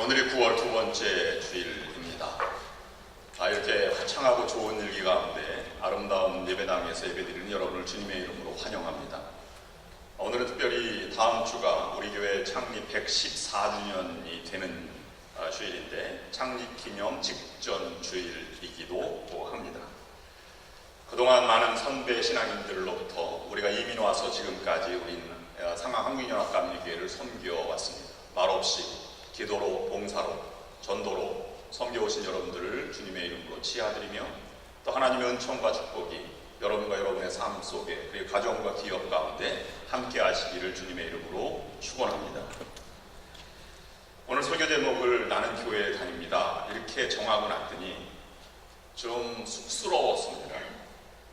오늘이 9월 두 번째 주일입니다. 이렇게 화창하고 좋은 일기 가운데 아름다운 예배당에서 예배드리는 여러분을 주님의 이름으로 환영합니다. 오늘은 특별히 다음 주가 우리 교회 창립 114주년이 되는 주일인데 창립기념 직전 주일이기도 합니다. 그동안 많은 선배 신앙인들로부터 우리가 이민 와서 지금까지 우리는 상하한국연합감리교회를 섬겨왔습니다. 말없이 기도로, 봉사로, 전도로 섬겨오신 여러분들을 주님의 이름으로 치하드리며 또 하나님의 은총과 축복이 여러분과 여러분의 삶 속에 그리고 가정과 기업 가운데 함께 하시기를 주님의 이름으로 축원합니다. 오늘 설교 제목을 나는 교회에 다닙니다 이렇게 정하고 났더니 좀 쑥스러웠습니다.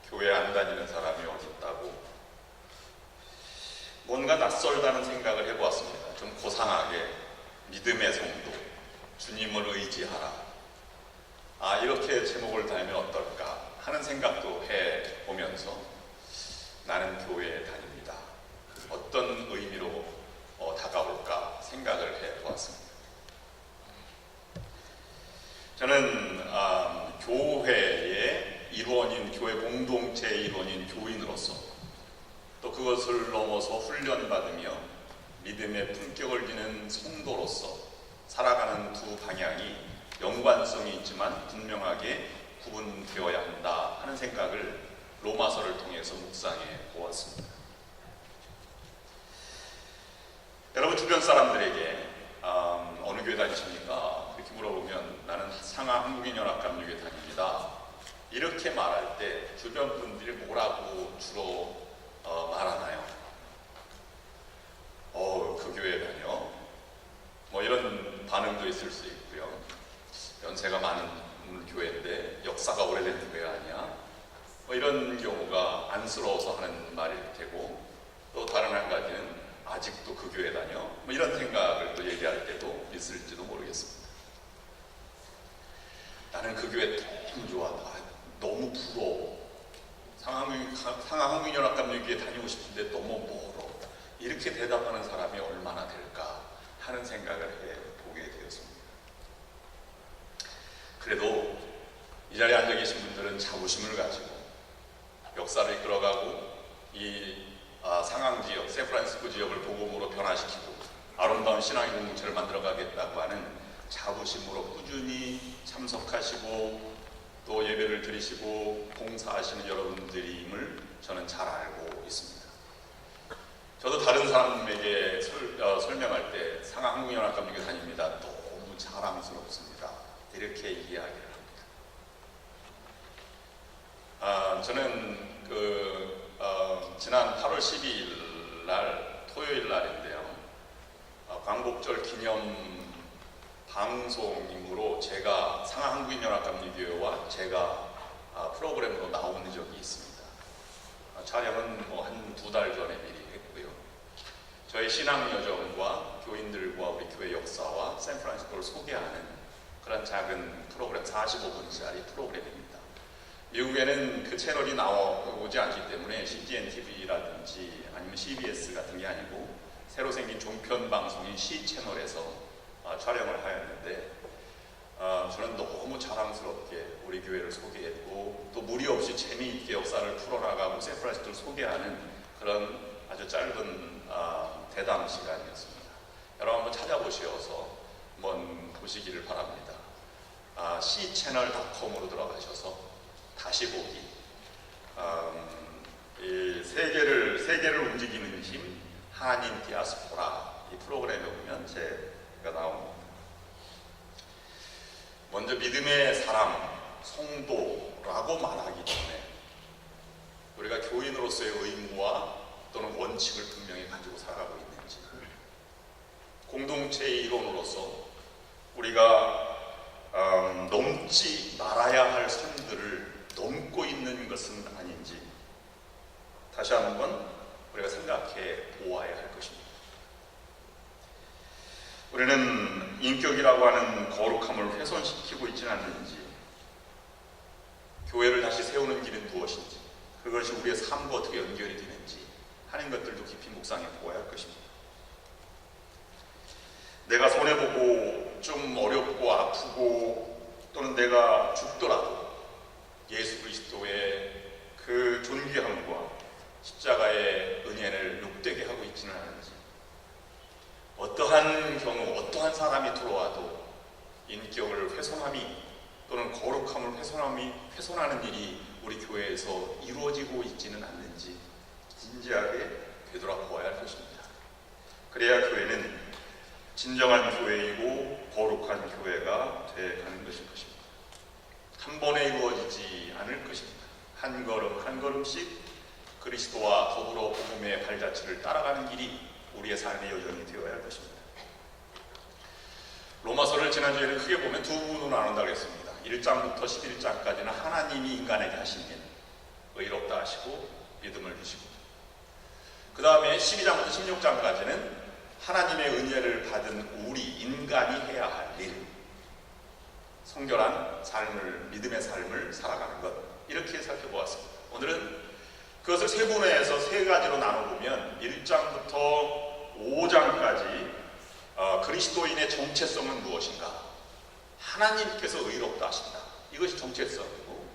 교회 안 다니는 사람이 어디 있다고 뭔가 낯설다는 생각을 해보았습니다. 좀 고상하게 믿음의 성도, 주님을 의지하라. 이렇게 제목을 달면 어떨까 하는 생각도 해보면서 나는 교회에 다닙니다. 어떤 의미로 다가올까 생각을 해보았습니다. 저는 교회의 일원인, 교회 공동체의 일원인 교인으로서 또 그것을 넘어서 훈련받으며 믿음의 품격을 지닌 성도로서 살아가는 두 방향이 연관성이 있지만 분명하게 구분되어야 한다 하는 생각을 로마서를 통해서 묵상해 보았습니다. 여러분 주변 사람들에게 어느 교회 다니십니까? 이렇게 물어보면 나는 상하한국인연합감리교회 다닙니다. 이렇게 말할 때 주변 분들이 뭐라고 주로 말하나요? 그 교회 다녀? 뭐 이런 반응도 있을 수 있고요. 연세가 많은 교회인데 역사가 오래된 교회 아니야? 뭐 이런 경우가 안쓰러워서 하는 말일 테고 또 다른 한 가지는 아직도 그 교회 다녀? 뭐 이런 생각을 또 얘기할 때도 있을지도 모르겠습니다. 나는 그 교회 너무 좋아. 너무 부러워. 상하한국연합감리교회 다니고 싶은데 너무 멀어. 이렇게 대답하는 사람이 얼마나 될까 하는 생각을 해보게 되었습니다. 그래도 이 자리에 앉아 계신 분들은 자부심을 가지고 역사를 이끌어가고 이 상항지역, 샌프란시스코 지역을 복음으로 변화시키고 아름다운 신앙의 공동체를 만들어가겠다고 하는 자부심으로 꾸준히 참석하시고 또 예배를 드리시고 봉사하시는 여러분들임을 저는 잘 알고 있습니다. 저도 다른 사람에게 설명할 때 상하한국연합감리교회 다닙니다. 너무 자랑스럽습니다. 이렇게 이야기를 합니다. 저는 지난 8월 12일 날 토요일 날인데요. 광복절 기념 방송이므로 제가 상하한국인연합감리교회와 제가 프로그램으로 나온 적이 있습니다. 촬영은 한 2달 전에 미리 했고요. 저희 신앙 여정과 교인들과 우리 교회 역사와 샌프란시스코를 소개하는 그런 작은 프로그램, 45분짜리 프로그램입니다. 미국에는 그 채널이 나오지 않기 때문에 CGN TV라든지 아니면 CBS 같은 게 아니고 새로 생긴 종편 방송인 C 채널에서 촬영을 하였는데 저는 너무 자랑스럽게 우리 교회를 소개했고 또 무리 없이 재미있게 역사를 풀어나가고 샌프란시스코를 소개하는 그런 아주 짧은 대담 시간이었습니다. 여러분 한번 찾아보셔서 한번 보시기를 바랍니다. cchannel.com으로 들어가셔서 다시 보기 이 세계를 움직이는 힘 한인 디아스포라 이 프로그램에 보면 제가 나옵니다. 먼저 믿음의 사람, 성도라고 말하기 전에 우리가 교인으로서의 의무와 또는 원칙을 분명히 가지고 살아가고 있는지, 공동체의 일원으로서 우리가 넘지 말아야 할 선들을 넘고 있는 것은 아닌지 다시 한번 우리가 생각해 보아야 할 것입니다. 우리는 인격이라고 하는 거룩함을 훼손시키고 있지는 않는지, 교회를 다시 세우는 길은 무엇인지, 그것이 우리의 삶과 어떻게 연결이 되는지 하는 것들도 깊이 묵상해 보아야 할 것입니다. 내가 손해보고 좀 어렵고 아프고 또는 내가 죽더라도 예수 그리스도의 그 존귀함과 십자가의 은혜를 욕되게 하고 있지는 않은지, 어떠한 경우 어떠한 사람이 들어와도 인격을 훼손함이 또는 거룩함을 훼손하는 일이 우리 교회에서 이루어지고 있지는 않는지 진지하게 되돌아보아야 할 것입니다. 그래야 교회는 진정한 교회이고 거룩한 교회가 되어가는 것일 것입니다. 한 번에 이루어지지 않을 것입니다. 한 걸음 한 걸음씩 그리스도와 더불어 복음의 발자취를 따라가는 길이 우리의 삶의 여정이 되어야 할 것입니다. 로마서를 지난주에는 크게 보면 두 부분으로 나눈다고 했습니다. 1장부터 11장까지는 하나님이 인간에게 하신 일, 의롭다 하시고 믿음을 주시고, 그 다음에 12장부터 16장까지는 하나님의 은혜를 받은 우리 인간이 해야 할 일, 성결한 삶을, 믿음의 삶을 살아가는 것, 이렇게 살펴보았습니다. 오늘은 그것을 세분화해서 세 가지로 나눠보면 1장부터 5장까지 그리스도인의 정체성은 무엇인가? 하나님께서 의롭다 하신다. 이것이 정체성이고,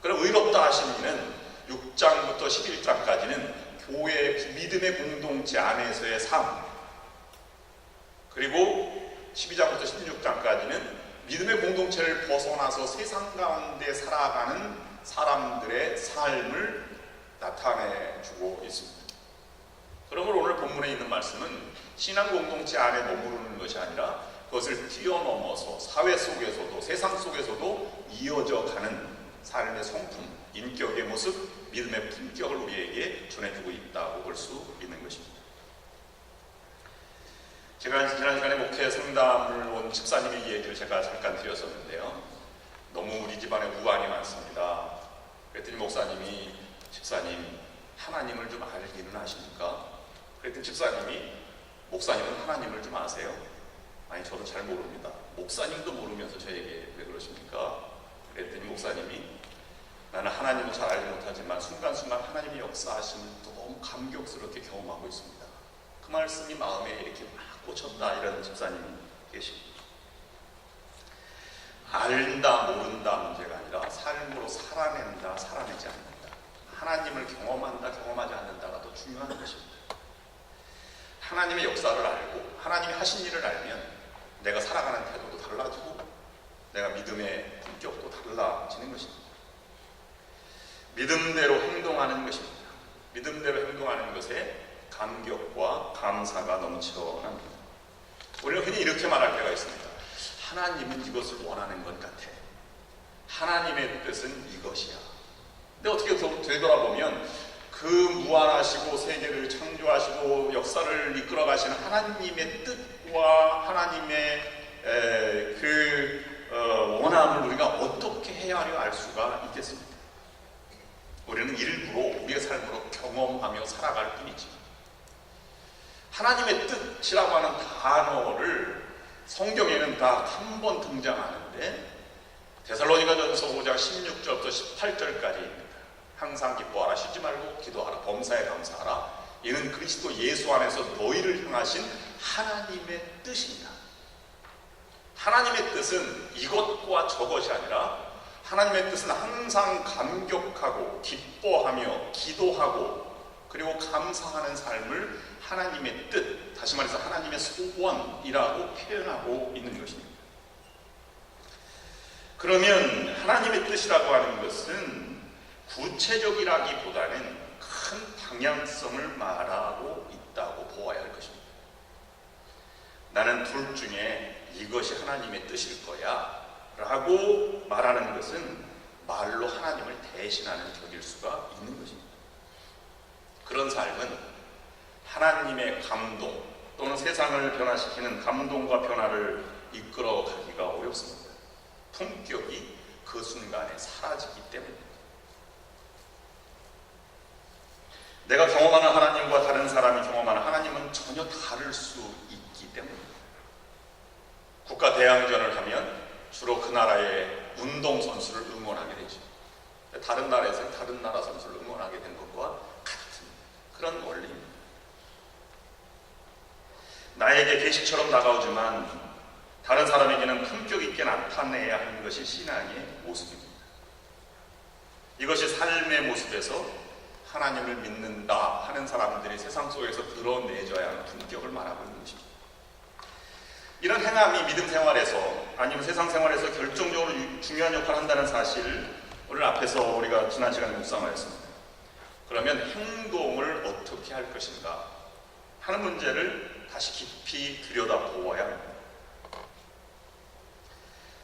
그럼 의롭다 하신 이는 6장부터 11장까지는 교회 믿음의 공동체 안에서의 삶, 그리고 12장부터 16장까지는 믿음의 공동체를 벗어나서 세상 가운데 살아가는 사람들의 삶을 나타내주고 있습니다. 그러므로 오늘 본문에 있는 말씀은 신앙 공동체 안에 머무르는 것이 아니라 그것을 뛰어넘어서 사회 속에서도 세상 속에서도 이어져 가는 삶의 성품, 인격의 모습, 믿음의 품격을 우리에게 전해주고 있다고 볼 수 있는 것입니다. 제가 지난 시간에 목회 상담을 온 집사님의 얘기를 제가 잠깐 드렸었는데요. 너무 우리 집안에 우환이 많습니다. 그랬더니 목사님이, 집사님 하나님을 좀 알기는 아십니까? 그랬더니 집사님이, 목사님은 하나님을 좀 아세요? 아니, 저도 잘 모릅니다. 목사님도 모르면서 저에게 왜 그러십니까? 그랬더니 목사님이, 나는 하나님을 잘 알지 못하지만 순간순간 하나님의 역사하심을 너무 감격스럽게 경험하고 있습니다. 그 말씀이 마음에 이렇게 막 꽂혔다, 이런 집사님이 계십니다. 알다 모른다 문제가 아니라 삶으로 살아낸다 살아내지 않는다, 하나님을 경험한다 경험하지 않는다가 더 중요한 것입니다. 하나님의 역사를 알고 하나님이 하신 일을 알면 내가 살아가는 태도도 달라지고 내가 믿음의 품격도 달라지는 것입니다. 믿음대로 행동하는 것입니다. 믿음대로 행동하는 것에 감격과 감사가 넘쳐납니다. 우리는 흔히 이렇게 말할 때가 있습니다. 하나님은 이것을 원하는 것 같아. 하나님의 뜻은 이것이야. 근데 어떻게 되돌아보면 그 무한하시고 세계를 창조하시고 역사를 이끌어 가시는 하나님의 뜻과 하나님의 원함을 우리가 어떻게 헤아려 알 수가 있겠습니까? 우리는 일부러 우리의 삶으로 경험하며 살아갈 뿐이지. 하나님의 뜻이라고 하는 단어를 성경에는 다 한 번 등장하는데, 데살로니가전서 5장 16절부터 18절까지입니다. 항상 기뻐하라, 쉬지 말고 기도하라, 범사에 감사하라. 이는 그리스도 예수 안에서 너희를 향하신 하나님의 뜻입니다. 하나님의 뜻은 이것과 저것이 아니라 하나님의 뜻은 항상 감격하고 기뻐하며 기도하고 그리고 감사하는 삶을 하나님의 뜻, 다시 말해서 하나님의 소원이라고 표현하고 있는 것입니다. 그러면 하나님의 뜻이라고 하는 것은 구체적이라기보다는 큰 방향성을 말하고 있다고 보아야 할 것입니다. 나는 둘 중에 이것이 하나님의 뜻일 거야 라고 말하는 것은 말로 하나님을 대신하는 격일 수가 있는 것입니다. 그런 삶은 하나님의 감동 또는 세상을 변화시키는 감동과 변화를 이끌어 가기가 어렵습니다. 품격이 그 순간에 사라지기 때문입니다. 내가 경험하는 하나님과 다른 사람이 경험하는 하나님은 전혀 다를 수 있기 때문입니다. 국가 대항전을 하면 주로 그 나라의 운동선수를 응원하게 되죠. 다른 나라에서는 다른 나라 선수를 응원하게 된 것과 같은 그런 원리입니다. 나에게 계시처럼 다가오지만 다른 사람에게는 품격 있게 나타내야 하는 것이 신앙의 모습입니다. 이것이 삶의 모습에서 하나님을 믿는다 하는 사람들이 세상 속에서 드러내줘야 하는 품격을 말하고 있는 것입니다. 이런 행함이 믿음 생활에서 아니면 세상 생활에서 결정적으로 중요한 역할을 한다는 사실을 오늘 앞에서 우리가 지난 시간에 묵상하였습니다. 그러면 행동을 어떻게 할 것인가 하는 문제를 다시 깊이 들여다보아야 합니다.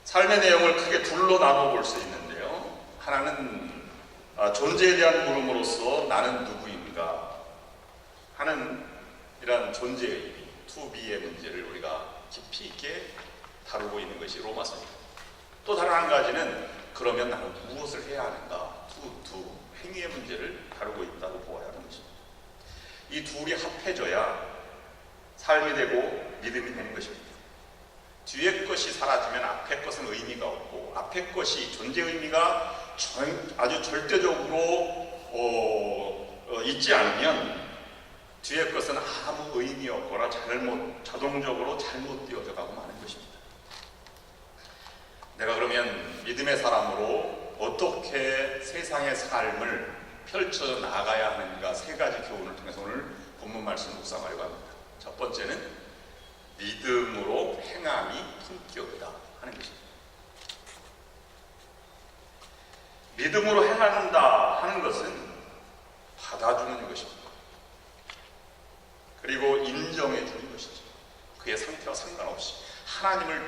삶의 내용을 크게 둘로 나눠볼 수 있는데요. 하나는 존재에 대한 물음으로써 나는 누구인가 하는 이런 존재의 의미, 투비의 문제를 우리가 깊이 있게 다루고 있는 것이 로마서입니다. 또 다른 한 가지는 그러면 나는 무엇을 해야 하는가, 투 행위의 문제를 다루고 있다고 보아야 하는 것입니다. 이 둘이 합해져야 삶이 되고 믿음이 되는 것입니다. 뒤에 것이 사라지면 앞에 것은 의미가 없고, 앞에 것이 존재 의미가 아주 절대적으로 있지 않으면 뒤에 것은 아무 의미 없거나 자동적으로 잘못되어져 가고 마는 것입니다. 내가 그러면 믿음의 사람으로 어떻게 세상의 삶을 펼쳐 나가야 하는가 세 가지 교훈을 통해서 오늘 본문 말씀 묵상하려고 합니다. 첫 번째는 믿음으로 행함이 품격이다 하는 것입니다. 믿음으로 행한다 하는 것은 받아주는 것입니다. 그리고 인정해 주는 것이죠. 그의 상태와 상관없이 하나님은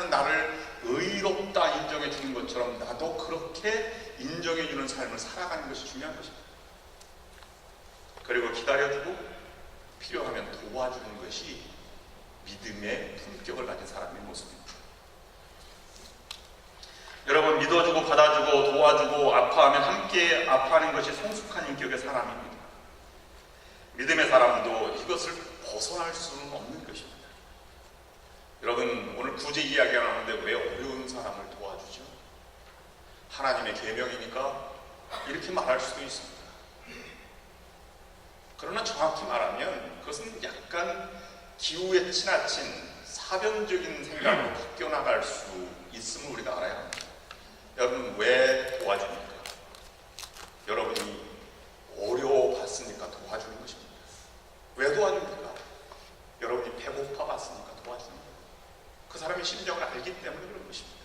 나를 의롭다 인정해 주는 것처럼 나도 그렇게 인정해 주는 삶을 살아가는 것이 중요한 것입니다. 그리고 기다려주고 필요하면 도와주는 것이 믿음의 품격을 가진 사람의 모습입니다. 여러분, 믿어주고 받아주고 도와주고 아파하면 함께 아파하는 것이 성숙한 인격의 사람입니다. 믿음의 사람도 이것을 벗어날 수는 없는 것입니다. 여러분, 오늘 굳이 이야기가 나오는데 왜 어려운 사람을 도와주죠? 하나님의 계명이니까 이렇게 말할 수도 있습니다. 그러나 정확히 말하면 그것은 약간 기후에 지나친 사변적인 생각으로 바뀌어나갈 수 있음을 우리가 알아야 합니다. 여러분, 왜 도와줍니까? 여러분이 어려워봤으니까 도와주는 것입니다. 왜 도와줍니까? 여러분이 배고파봤으니까 도와주는 거예요. 그 사람의 심정을 알기 때문에 그런 것입니다.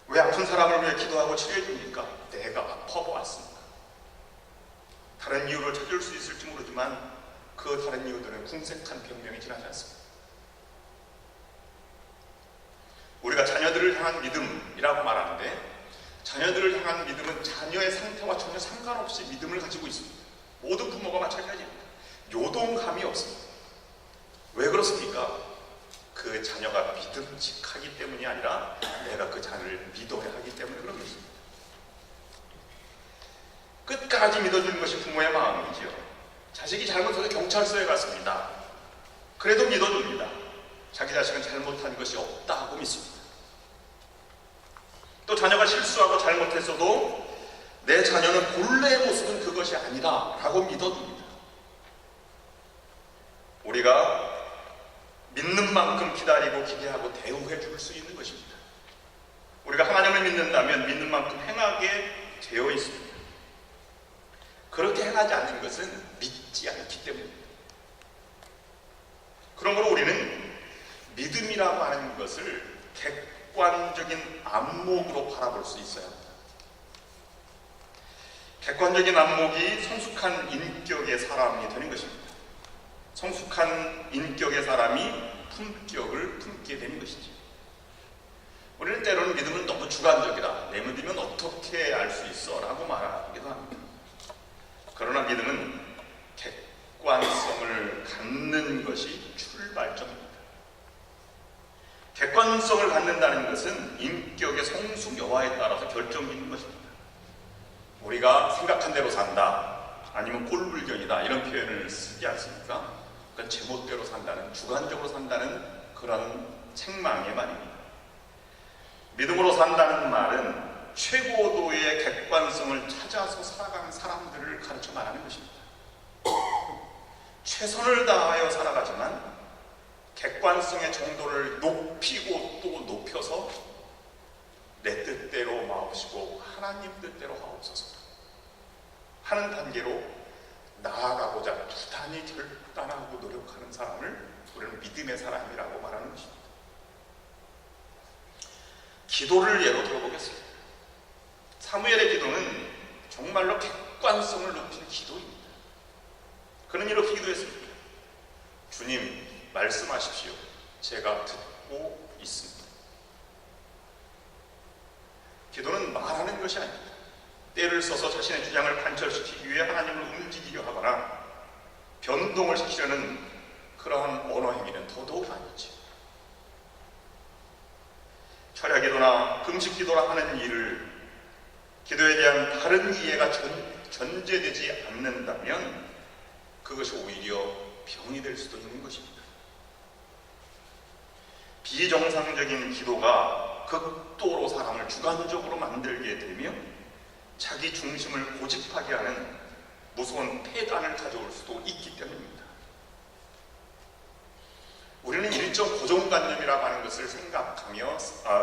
왜 아픈 사람을 위해 기도하고 치료해줍니까? 내가 아파보았습니다. 다른 이유를 찾을 수 있을지 모르지만 그 다른 이유들은 궁색한 변명이 지나지 않습니다. 우리가 자녀들을 향한 믿음이라고 말하는데 자녀들을 향한 믿음은 자녀의 상태와 전혀 상관없이 믿음을 가지고 있습니다. 모든 부모가 마찬가지입니다. 요동감이 없습니다. 왜 그렇습니까? 그 자녀가 믿음직하기 때문이 아니라 내가 그 자녀를 믿어야 하기 때문에 그런 것입니다. 끝까지 믿어주는 것이 부모의 마음이지요. 자식이 잘못해서 경찰서에 갔습니다. 그래도 믿어줍니다. 자기 자식은 잘못한 것이 없다고 믿습니다. 또 자녀가 실수하고 잘못했어도 내 자녀는 본래의 모습은 그것이 아니다 라고 믿어줍니다. 우리가 믿는 만큼 기다리고 기대하고 대우해 줄 수 있는 것입니다. 우리가 하나님을 믿는다면 믿는 만큼 행하게 되어 있습니다. 그렇게 행하지 않는 것은 믿지 않기 때문입니다. 그러므로 우리는 믿음이라고 하는 것을 객관적인 안목으로 바라볼 수 있어야 합니다. 객관적인 안목이 성숙한 인격의 사람이 되는 것입니다. 성숙한 인격의 사람이 품격을 품게 되는 것이죠. 우리는 때로는 믿음은 너무 주관적이다. 내 믿으면 어떻게 알 수 있어? 라고 말하기도 합니다. 그러나 믿음은 객관성을 갖는 것이 출발점입니다. 객관성을 갖는다는 것은 인격의 성숙 여하에 따라서 결정짓는 것입니다. 우리가 생각한 대로 산다, 아니면 꼴불견이다 이런 표현을 쓰지 않습니까? 그건 제멋대로 산다는, 주관적으로 산다는 그런 책망의 말입니다. 믿음으로 산다는 말은 최고도의 객관성을 찾아서 살아가는 사람들을 가르쳐 말하는 것입니다. 최선을 다하여 살아가지만 객관성의 정도를 높이고 또 높여서 내 뜻대로 마옵시고 하나님 뜻대로 하옵소서 하는 단계로 나아가고자 부단히 결단하고 노력하는 사람을 우리는 믿음의 사람이라고 말하는 것입니다. 기도를 예로 들어보겠습니다. 사무엘의 기도는 정말로 객관성을 높인 기도입니다. 그는 이렇게 기도했습니다. 주님, 말씀하십시오. 제가 듣고 있습니다. 기도는 말하는 것이 아닙니다. 때를 써서 자신의 주장을 관철시키기 위해 하나님을 움직이려 하거나 변동을 시키려는 그러한 언어 행위는 더더욱 아니지. 철야 기도나 금식 기도라 하는 일을 기도에 대한 다른 이해가 전제되지 않는다면 그것이 오히려 병이 될 수도 있는 것입니다. 비정상적인 기도가 극도로 사람을 주관적으로 만들게 되며 자기 중심을 고집하게 하는 무서운 폐단을 가져올 수도 있기 때문입니다. 우리는 일정 고정관념이라고 하는 것을 생각하며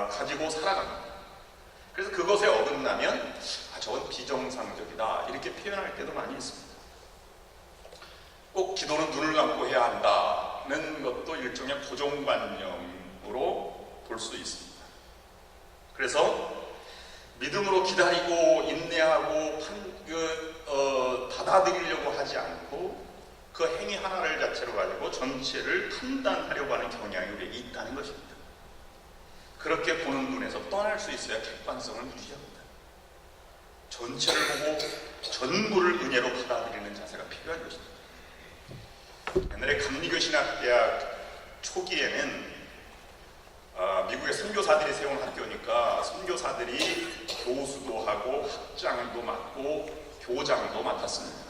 가지고 살아갑니다. 그래서 그것에 어긋나면 저건 비정상적이다 이렇게 표현할 때도 많이 있습니다. 꼭 기도는 눈을 감고 해야 한다는 것도 일종의 고정관념으로 볼 수 있습니다. 그래서 믿음으로 기다리고 인내하고 받아들이려고 하지 않고 그 행위 하나를 자체로 가지고 전체를 판단하려고 하는 경향이 우리에게 있다는 것입니다. 그렇게 보는 눈에서 떠날 수 있어야 객관성을 유지합니다. 전체를 보고 전부를 은혜로 받아들이는 자세가 필요한 것입니다. 옛날에 감리교 신학대학 초기에는 미국의 선교사들이 세운 학교니까 선교사들이 교수도 하고 학장도 맡고 교장도 맡았습니다.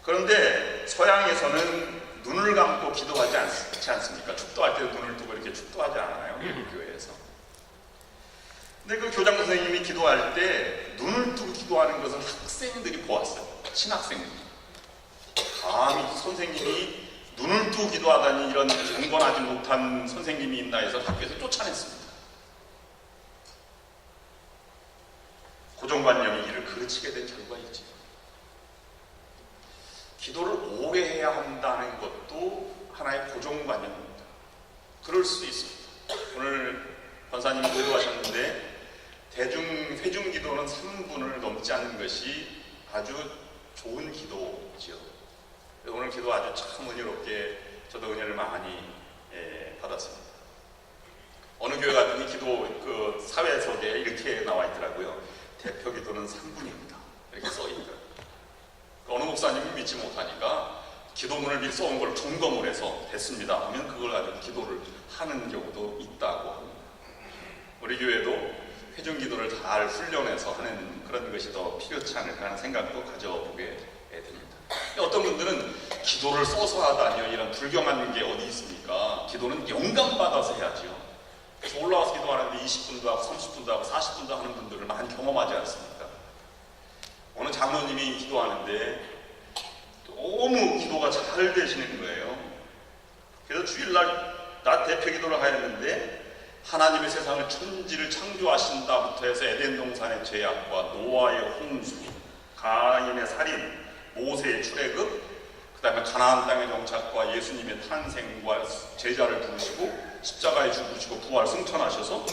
그런데 서양에서는 눈을 감고 기도하지 않지 않습니까? 축도할 때도 눈을 뜨고 이렇게 축도하지 않아요, 미국 교회에서. 근데 그 교장 선생님이 기도할 때 눈을 뜨고 기도하는 것을 학생들이 보았어요. 신학생들이. 감히 선생님이 눈을 뜨고 기도하다니 이런 경건하지 못한 선생님이 있나 해서 학교에서 쫓아냈습니다. 고정관념이 이를 그르치게 된 결과이지요. 기도를 오래 해야 한다는 것도 하나의 고정관념입니다. 그럴 수 있습니다. 오늘 권사님이 기도하셨는데 회중 기도는 3분을 넘지 않는 것이 아주 좋은 기도지요. 오늘 기도 아주 참 은혜롭게 저도 은혜를 많이 받았습니다. 어느 교회 갔더니 기도 그 사회석에 이렇게 나와 있더라고요. 대표 기도는 3분입니다. 이렇게 써 있더라고요. 어느 목사님이 믿지 못하니까 기도문을 미리 써온 걸 점검을 해서 됐습니다 하면 그걸 가지고 기도를 하는 경우도 있다고 합니다. 우리 교회도 회중 기도를 잘 훈련해서 하는 그런 것이 더 필요치 않을까 하는 생각도 가져보게 됩니다. 어떤 분들은 기도를 써서 하다니요 이런 불경한 게 어디 있습니까? 기도는 영감받아서 해야죠. 그래서 올라와서 기도하는데 20분도 하고 30분도 하고 40분도 하는 분들을 많이 경험하지 않습니까? 어느 장로님이 기도하는데 너무 기도가 잘 되시는 거예요. 그래서 주일날 낮 대표 기도를 하였는데 하나님의 세상을 천지를 창조하신다부터 해서 에덴 동산의 죄악과 노아의 홍수, 가인의 살인, 모세의 출애굽, 그 다음에 가나안 땅의 정착과 예수님의 탄생과 제자를 부르시고 십자가에 죽으시고 부활 승천하셔서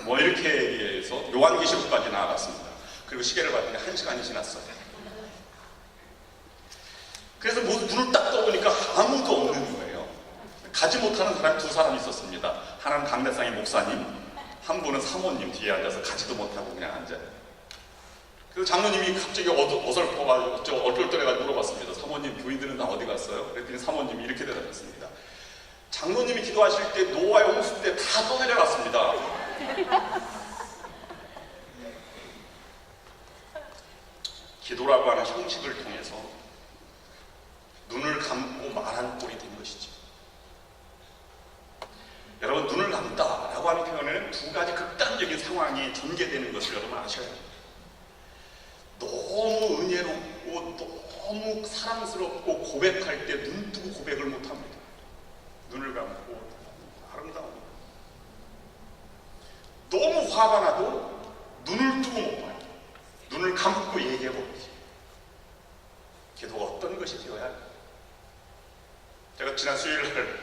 뭐 이렇게 얘기해서 요한계시록까지 나아갔습니다. 그리고 시계를 봤더니 1시간이 지났어요. 그래서 모두 눈을 딱 떠보니까 아무도 없는 거예요. 가지 못하는 사람이 2사람 있었습니다. 하나는 강대상의 목사님, 한 분은 사모님 뒤에 앉아서 가지도 못하고 그냥 앉아요. 그래서 장로님이 갑자기 어설퍼가지고 얼떨떨해가지고 물어봤습니다. 사모님, 교인들은 다 어디 갔어요? 그랬더니 사모님이 이렇게 대답했습니다. 장로님이 기도하실 때 노아의 홍수 때 다 떠내려갔습니다. 기도라고 하는 형식을 통해서 눈을 감고 말한 꼴이 된 것이죠. 여러분, 눈을 감다라고 하는 표현에는 2가지 극단적인 상황이 전개되는 것을 여러분 아셔야 합니다. 너무 은혜롭고 너무 사랑 사랑스럽고 고백할 때 눈 뜨고 고백을 못합니다. 눈을 감고 아름다운 너무 화가 나도 눈을 뜨고 못 봐요. 눈을 감고 얘기해버리지. 기도가 어떤 것이 되어야 할까요? 제가 지난 수요일날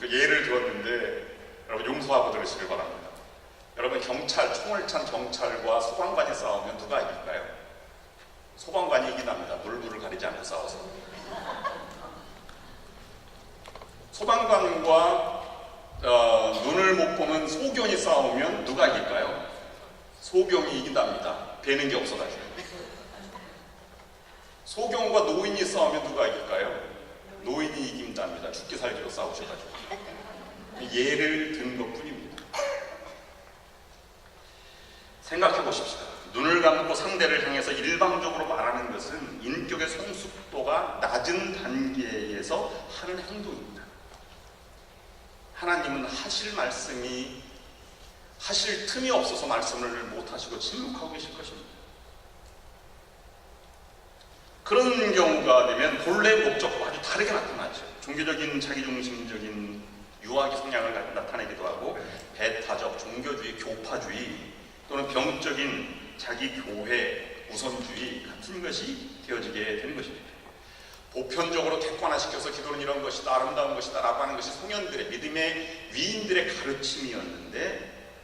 그 예를 들었는데 여러분 용서하고 들으시길 바랍니다. 여러분 경찰, 총을 찬 경찰과 소방관이 싸우면 누가 이길까요? 소방관이 이긴답니다. 물불을 가리지 않고 싸워서. 소방관과 눈을 못 보는 소경이 싸우면 누가 이길까요? 소경이 이긴답니다. 뵈는 게 없어가지고. 소경과 노인이 싸우면 누가 이길까요? 노인이 이긴답니다. 죽기 살기로 싸우셔가지고. 예를 든 것뿐입니다. 생각해 보십시오. 눈을 감고 상대를 향해서 일방적으로 말하는 것은 인격의 성숙도가 낮은 단계에서 하는 행동입니다. 하나님은 하실 말씀이 하실 틈이 없어서 말씀을 못하시고 침묵하고 계실 것입니다. 그런 경우가 되면 본래 목적과 아주 다르게 나타나죠. 종교적인 자기중심적인 유아기 성향을 나타내기도 하고 배타적 종교주의, 교파주의 또는 병적인 자기교회 우선주의 같은 것이 되어지게 되는 것입니다. 보편적으로 객관화시켜서 기도는 이런 것이다, 아름다운 것이다 라고 하는 것이 성현들의 믿음의 위인들의 가르침이었는데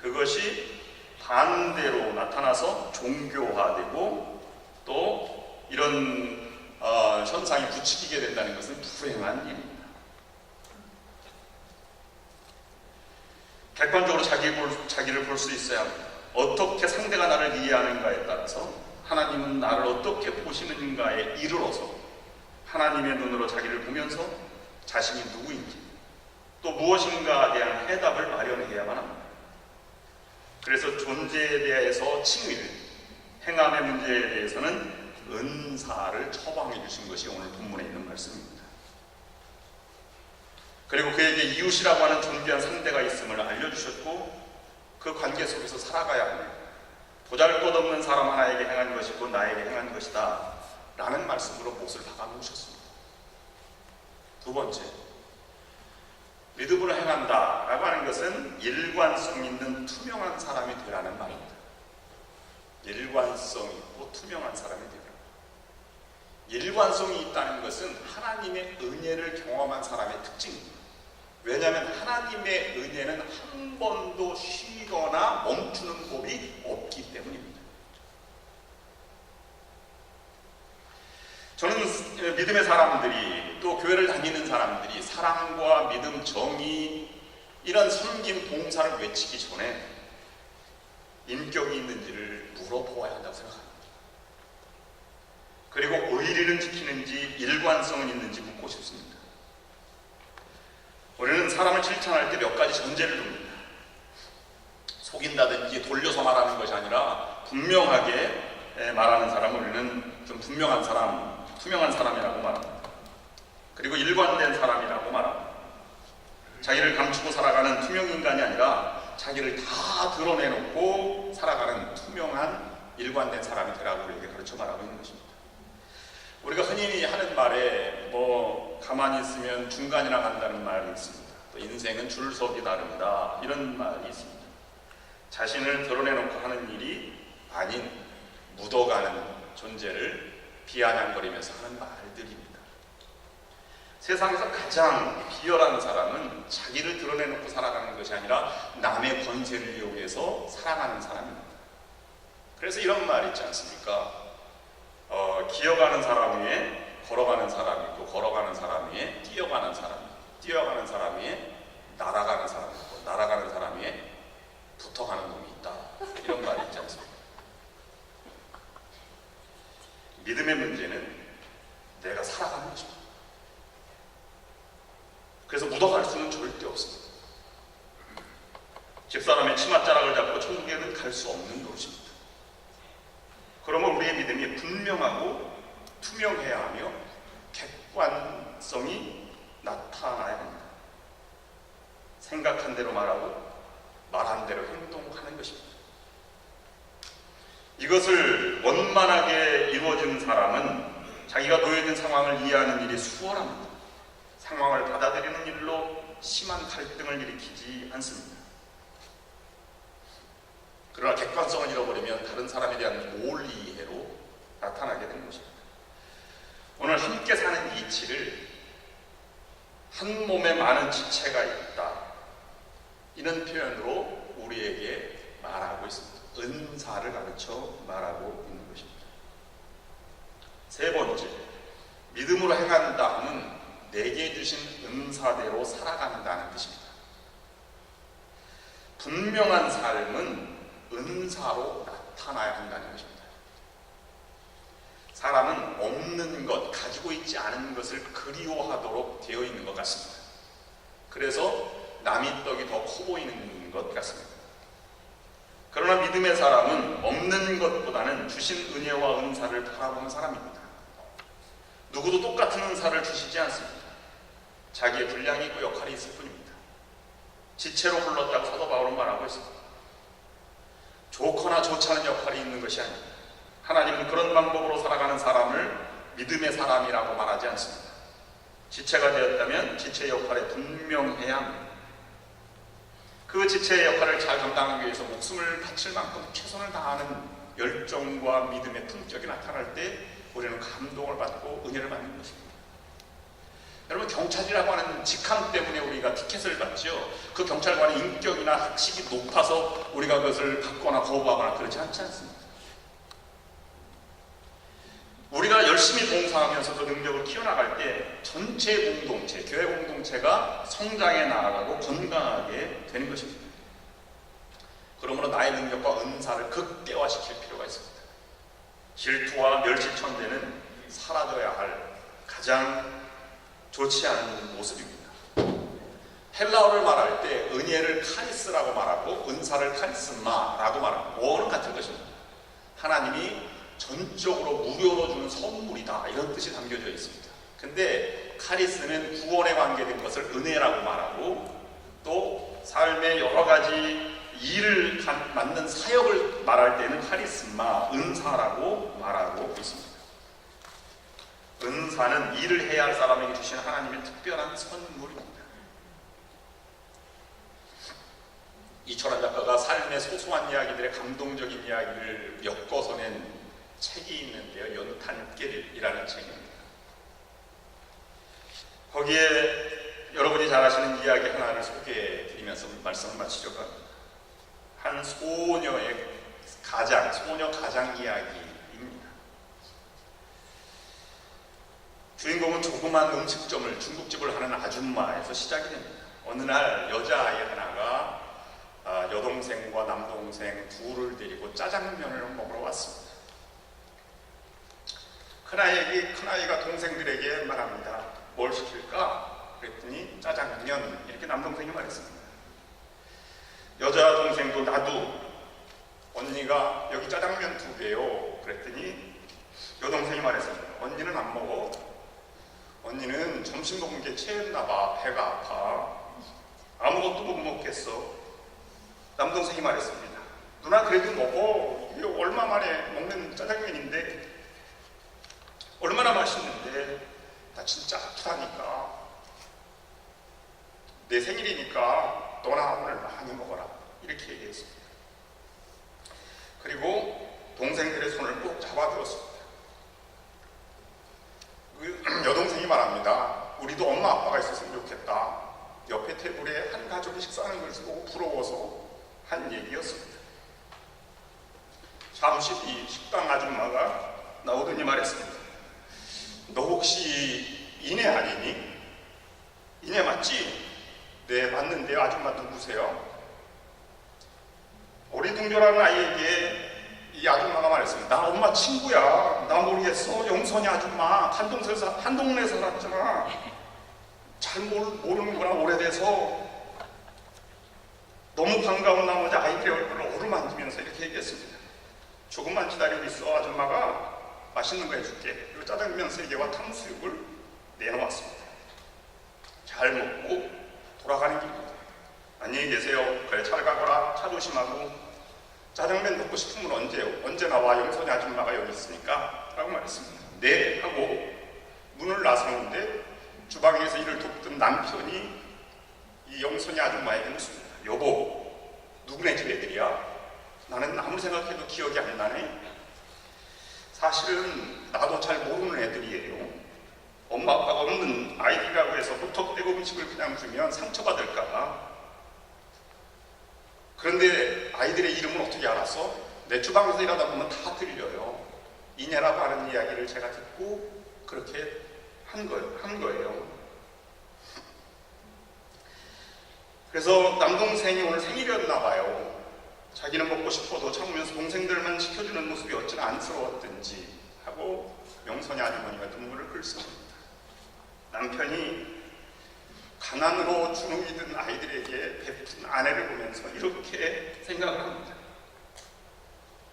그것이 반대로 나타나서 종교화되고 또 이런 현상이 부추기게 된다는 것은 불행한 일입니다. 객관적으로 자기를 볼 수 있어야 합니다. 어떻게 상대가 나를 이해하는가에 따라서 하나님은 나를 어떻게 보시는가에 이르러서 하나님의 눈으로 자기를 보면서 자신이 누구인지 또 무엇인가에 대한 해답을 마련해야만 합니다. 그래서 존재에 대해서 칭의를, 행함의 문제에 대해서는 은사를 처방해 주신 것이 오늘 본문에 있는 말씀입니다. 그리고 그에게 이웃이라고 하는 존귀한 상대가 있음을 알려주셨고 그 관계 속에서 살아가야 합니다. 보잘것없는 사람 하나에게 행한 것이고 나에게 행한 것이다 라는 말씀으로 못을 박아놓으셨습니다. 두 번째, 믿음으로 행한다 라고 하는 것은 일관성 있는 투명한 사람이 되라는 말입니다. 일관성 있고 투명한 사람이 되라. 일관성이 있다는 것은 하나님의 은혜를 경험한 사람의 특징입니다. 왜냐하면 하나님의 은혜는 한 번도 쉬거나 멈추는 법이 없기 때문입니다. 저는 믿음의 사람들이 또 교회를 다니는 사람들이 사랑과 믿음, 정의 이런 섬김, 봉사를 외치기 전에 인격이 있는지를 물어보아야 한다고 생각합니다. 그리고 의리는 지키는지 일관성은 있는지 묻고 싶습니다. 우리는 사람을 칭찬할 때 몇 가지 전제를 둡니다. 속인다든지 돌려서 말하는 것이 아니라 분명하게 말하는 사람을 우리는 좀 분명한 사람, 투명한 사람이라고 말합니다. 그리고 일관된 사람이라고 말합니다. 자기를 감추고 살아가는 투명인간이 아니라 자기를 다 드러내놓고 살아가는 투명한 일관된 사람이 되라고 우리에게 가르쳐 말하고 있는 것입니다. 우리가 흔히 하는 말에 가만히 있으면 중간이나 간다는 말이 있습니다. 또 인생은 줄서기 다릅니다. 이런 말이 있습니다. 자신을 드러내놓고 하는 일이 아닌 묻어가는 존재를 비아냥거리면서 하는 말들입니다. 세상에서 가장 비열한 사람은 자기를 드러내놓고 살아가는 것이 아니라 남의 권세를 이용해서 살아가는 사람입니다. 그래서 이런 말이 있지 않습니까? 기어가는 사람 위에 걸어가는 사람이 있고 걸어가는 사람 위에 뛰어가는 사람이 있고 뛰어가는 사람 위에 날아가는 사람이 있고 날아가는 사람 위에 붙어가는 놈이 있다. 이런 말이 있지 않습니까? 믿음의 문제는 내가 살아가는 것입니다. 그래서 묻어갈 수는 절대 없습니다. 집사람의 치맛자락을 잡고 천국에는 갈 수 없는 노릇입니다. 그러면 우리의 믿음이 분명하고 투명해야 하며 객관성이 나타나야 합니다. 생각한 대로 말하고 말한 대로 행동하는 것입니다. 이것을 원만하게 이루어진 사람은 자기가 놓여있는 상황을 이해하는 일이 수월합니다. 상황을 받아들이는 일로 심한 갈등을 일으키지 않습니다. 그러나 객관성을 잃어버리면 다른 사람에 대한 몰리 이해로 나타나게 되는 것입니다. 오늘 함께 사는 이치를 한 몸에 많은 지체가 있다, 이런 표현으로 우리에게 말하고 있습니다. 은사를 가르쳐 말하고 있는 것입니다. 세 번째, 믿음으로 행한다는 내게 주신 은사대로 살아간다는 뜻입니다. 분명한 삶은 은사로 나타나야 한다는 것입니다. 사람은 없는 것, 가지고 있지 않은 것을 그리워하도록 되어 있는 것 같습니다. 그래서 남의 떡이 더 커 보이는 것 같습니다. 그러나 믿음의 사람은 없는 것보다는 주신 은혜와 은사를 바라보는 사람입니다. 누구도 똑같은 은사를 주시지 않습니다. 자기의 분량이 있고 역할이 있을 뿐입니다. 지체로 불렀다고 사도 바울은 말하고 있습니다. 좋거나 좋지 않은 역할이 있는 것이 아닙니다. 하나님은 그런 방법으로 살아가는 사람을 믿음의 사람이라고 말하지 않습니다. 지체가 되었다면 지체의 역할에 분명해야 합니다. 그 지체의 역할을 잘 감당하기 위해서 목숨을 바칠 만큼 최선을 다하는 열정과 믿음의 품격이 나타날 때 우리는 감동을 받고 은혜를 받는 것입니다. 여러분, 경찰이라고 하는 직함 때문에 우리가 티켓을 받죠. 그 경찰관의 인격이나 학식이 높아서 우리가 그것을 받거나 거부하거나 그렇지 않지 않습니다. 우리가 열심히 봉사하면서 그 능력을 키워나갈 때 전체 공동체, 교회 공동체가 성장해 나아가고 건강하게 되는 것입니다. 그러므로 나의 능력과 은사를 극대화시킬 필요가 있습니다. 질투와 멸시천대는 사라져야 할 가장 좋지 않은 모습입니다. 헬라어를 말할 때 은혜를 카리스라고 말하고 은사를 카리스마라고 말하고 원어는 같은 것입니다. 하나님이 전적으로 무료로 주는 선물이다, 이런 뜻이 담겨져 있습니다. 근데 카리스는 구원에 관계된 것을 은혜라고 말하고, 또 삶의 여러 가지 일을 맡는 사역을 말할 때는 카리스마, 은사라고 말하고 있습니다. 은사는 일을 해야 할 사람에게 주신 하나님의 특별한 선물입니다. 이철환 작가가 삶의 소소한 이야기들의 감동적인 이야기를 엮어서 낸 책이 있는데요. 연탄길이라는 책입니다. 거기에 여러분이 잘 아시는 이야기 하나를 소개해 드리면서 말씀을 마치려고 합니다. 한 소녀의 소녀 가장 이야기입니다. 주인공은 조그만 음식점을, 중국집을 하는 아줌마에서 시작이 됩니다. 어느 날 여자아이 하나가 여동생과 남동생 둘을 데리고 짜장면을 먹으러 왔습니다. 큰아이가 동생들에게 말합니다. 뭘 시킬까? 그랬더니 짜장면, 이렇게 남동생이 말했습니다. 여자 동생도 나도, 언니가 여기 짜장면 2개요. 그랬더니 여동생이 말했습니다. 언니는 안 먹어. 언니는 점심 먹은 게 체했나 봐. 배가 아파. 아무것도 못 먹겠어. 남동생이 말했습니다. 누나 그래도 먹어. 이게 얼마 만에 먹는 짜장면인데, 얼마나 맛있는데. 나 진짜 아프다니까. 내 생일이니까 너나 오늘 많이 먹어라, 이렇게 얘기했습니다. 그리고 동생들의 손을 꼭 잡아주었습니다. 여동생이 말합니다. 우리도 엄마 아빠가 있었으면 좋겠다. 옆에 테이블에 한 가족이 식사하는 것을 보고 부러워서 한 얘기였습니다. 잠시 뒤 식당 아줌마가 나오더니 말했습니다. 너 혹시 이내 아니니? 이내 맞지? 네, 맞는데 아줌마 누구세요? 어리둥절하는 아이에게 이 아줌마가 말했습니다. 나 엄마 친구야. 나 모르겠어. 영선이 아줌마. 한 동네 살았잖아. 잘 모르는구나, 오래돼서. 너무 반가운 나머지 아이들의 얼굴을 어루만지면서 이렇게 얘기했습니다. 조금만 기다리고 있어. 아줌마가 맛있는 거 해줄게. 그리고 짜장면 3개와 탕수육을 내놓았습니다. 잘 먹고 돌아가는 길입니다. 안녕히 계세요. 그래, 잘 가거라. 차 조심하고. 짜장면 먹고 싶으면 언제 나와? 영선이 아줌마가 여기 있으니까. 라고 말했습니다. 네 하고 문을 나서는데 주방에서 일을 돕던 남편이 이 영선이 아줌마에게 묻습니다. 여보, 누구네 집 애들이야? 나는 아무리 생각해도 기억이 안 나네. 사실은 나도 잘 모르는 애들이에요. 엄마 아빠가 없는 아이들이라고 해서 무턱대고 음식을 그냥 주면 상처받을까. 그런데 아이들의 이름은 어떻게 알았어? 내 주방에서 일하다 보면 다 들려요. 이내라고 하는 이야기를 제가 듣고 그렇게 한 거예요. 그래서 남동생이 오늘 생일이었나 봐요. 자기는 먹고 싶어도 참으면서 동생들만 시켜주는 모습이 어찌나 안쓰러웠든지 하고 영선이 아주머니가 눈물을 흘렸습니다. 남편이 가난으로 주눅이 든 아이들에게 베푼 아내를 보면서 이렇게 생각을 합니다.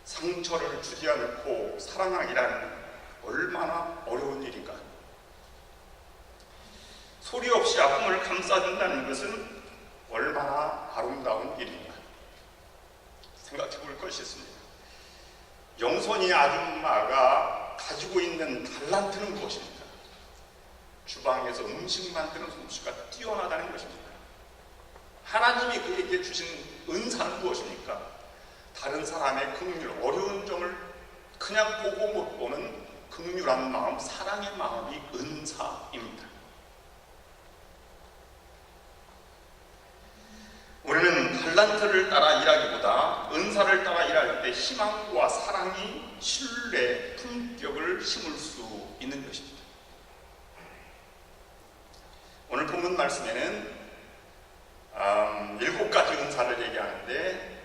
상처를 주지 않고 사랑하기란 얼마나 어려운 일인가. 소리 없이 아픔을 감싸준다는 것은 얼마나 아름다운 일인가 생각해 볼 것이 있습니다. 영선이 아줌마가 가지고 있는 달란트는 무엇입니까? 주방에서 음식 만드는 솜씨가 뛰어나다는 것입니다. 하나님이 그에게 주신 은사는 무엇입니까? 다른 사람의 긍휼, 어려운 점을 그냥 보고 못 보는 긍휼한 마음, 사랑의 마음이 은사입니다. 우리는 달란트를 따라 일하기보다 은사를 따라 일할 때 희망과 사랑이 신뢰, 품격을 심을 수 있는 것입니다. 오늘 본문 말씀에는 7가지 은사를 얘기하는데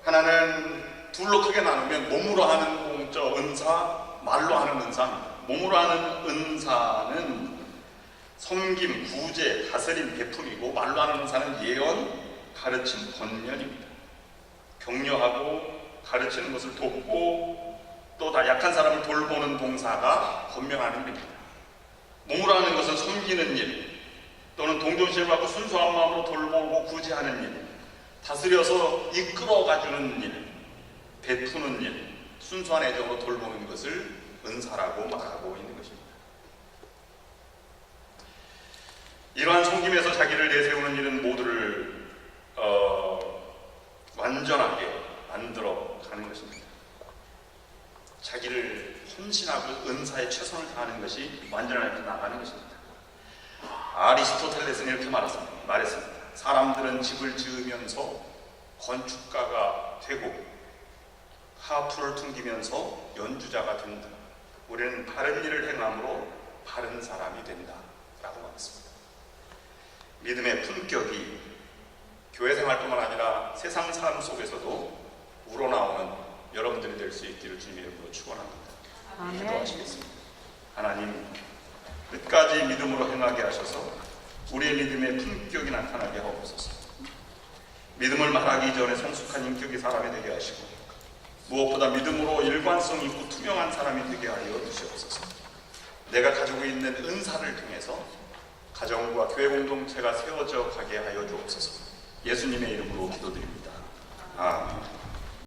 하나는 둘로 크게 나누면 몸으로 하는 은사, 말로 하는 은사입니다. 몸으로 하는 은사는 섬김, 구제, 다스림, 베품이고 말로 하는 은사는 예언, 가르침, 권면입니다. 격려하고 가르치는 것을 돕고 또 다 약한 사람을 돌보는 봉사가 권면하는 일입니다. 몸으로 하는 것은 섬기는 일 또는 동정심을 받고 순수한 마음으로 돌보고 구제하는 일, 다스려서 이끌어가주는 일, 베푸는 일, 순수한 애정으로 돌보는 것을 은사라고 말하고 있는 것입니다. 이러한 섬김에서 자기를 내세우는 일은 모두를 완전하게 만들어 가는 것입니다. 자기를 헌신하고 은사에 최선을 다하는 것이 완전하게 나가는 것입니다. 아리스토텔레스는 이렇게 말했습니다. 사람들은 집을 지으면서 건축가가 되고 하프를 퉁기면서 연주자가 된다. 우리는 바른 일을 행함으로 바른 사람이 된다 라고 말했습니다. 믿음의 품격이 교회 생활뿐만 아니라 세상 삶 속에서도 우러나오는 여러분들이 될 수 있기를 주님의 이름으로 축원합니다. 기도하시겠습니다. 하나님, 끝까지 믿음으로 행하게 하셔서 우리의 믿음의 품격이 나타나게 하옵소서. 믿음을 말하기 전에 성숙한 인격의 사람이 되게 하시고 무엇보다 믿음으로 일관성 있고 투명한 사람이 되게 하여 주시옵소서. 내가 가지고 있는 은사를 통해서 가정과 교회 공동체가 세워져 가게 하여 주옵소서. 예수님의 이름으로 기도드립니다. 아멘.